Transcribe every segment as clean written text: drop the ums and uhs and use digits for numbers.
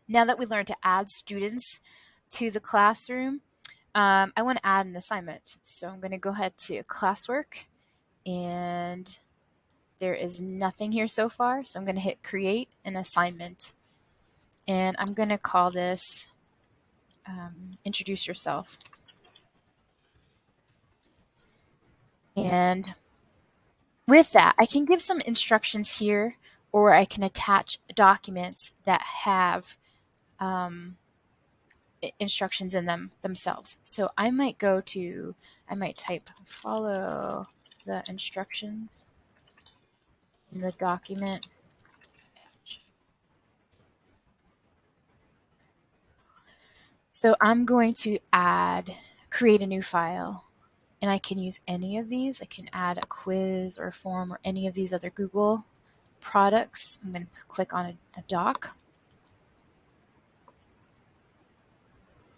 Now that we learned to add students to the classroom, I want to add an assignment. So I'm going to go ahead to classwork, and there is nothing here so far. So I'm going to hit create an assignment, and I'm going to call this introduce yourself. And with that, I can give some instructions here, or I can attach documents that have instructions in them themselves. So I might type follow the instructions in the document. So I'm going to create a new file, and I can use any of these. I can add a quiz or a form or any of these other Google products. I'm going to click on a doc.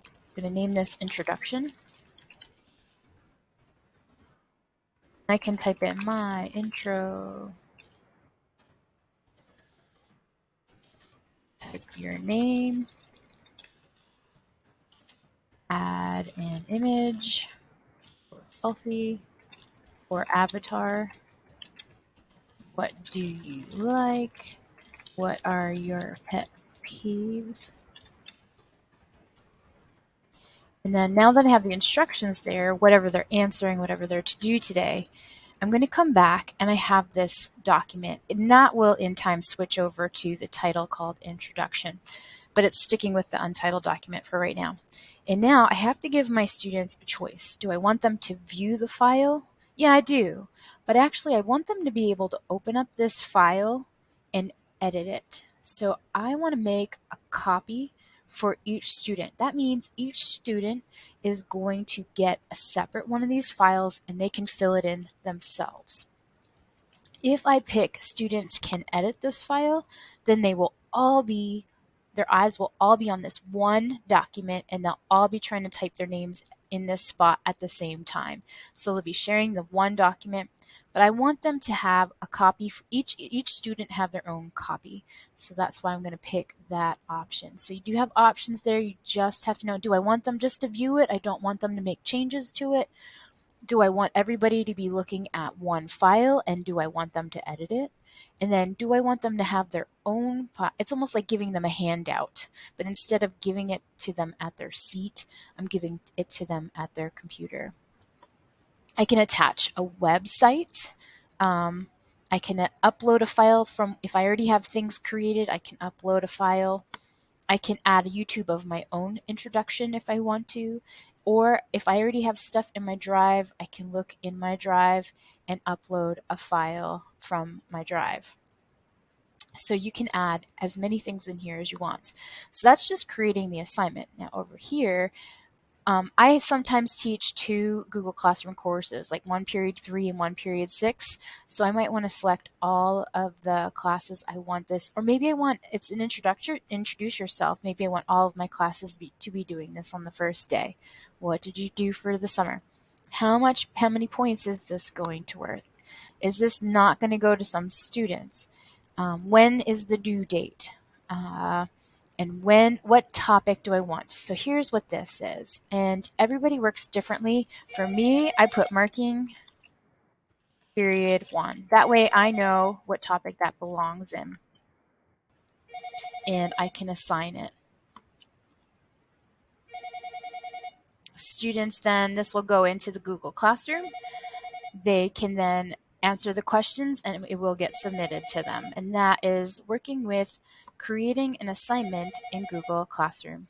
I'm going to name this introduction. I can type in my intro, type your name, add an image, or selfie, or avatar. What do you like? What are your pet peeves? And then now that I have the instructions there, whatever they're answering, whatever they're to do today, I'm going to come back and I have this document, and that will in time switch over to the title called Introduction, but it's sticking with the untitled document for right now. And now I have to give my students a choice. Do I want them to view the file? Yeah, I do. But actually, I want them to be able to open up this file and edit it. So I want to make a copy for each student. That means each student is going to get a separate one of these files, and they can fill it in themselves. If I pick students can edit this file, then their eyes will all be on this one document, and they'll all be trying to type their names in this spot at the same time. So they'll be sharing the one document, but I want them to have a copy for each student have their own copy. So that's why I'm going to pick that option. So you do have options there. You just have to know, do I want them just to view it? I don't want them to make changes to it. Do I want everybody to be looking at one file, and do I want them to edit it? And then do I want them to have their own it's almost like giving them a handout, but instead of giving it to them at their seat, I'm giving it to them at their computer. I can attach a website. I can upload a file from, if I already have things created, I can upload a file. I can add a YouTube of my own introduction if I want to, or if I already have stuff in my drive, I can look in my drive and upload a file from my drive. So you can add as many things in here as you want. So that's just creating the assignment. Now over here, I sometimes teach 2 Google Classroom courses, like one period 3 and one period 6. So I might want to select all of the classes I want this, or maybe I want, it's an introduce yourself. Maybe I want all of my classes to be doing this on the first day. What did you do for the summer? How many points is this going to worth? Is this not going to go to some students? When is the due date? And what topic do I want? So here's what this is. And everybody works differently. For me, I put marking period 1. That way I know what topic that belongs in, and I can assign it. Students then, this will go into the Google Classroom. They can then answer the questions and it will get submitted to them. And that is working with creating an assignment in Google Classroom.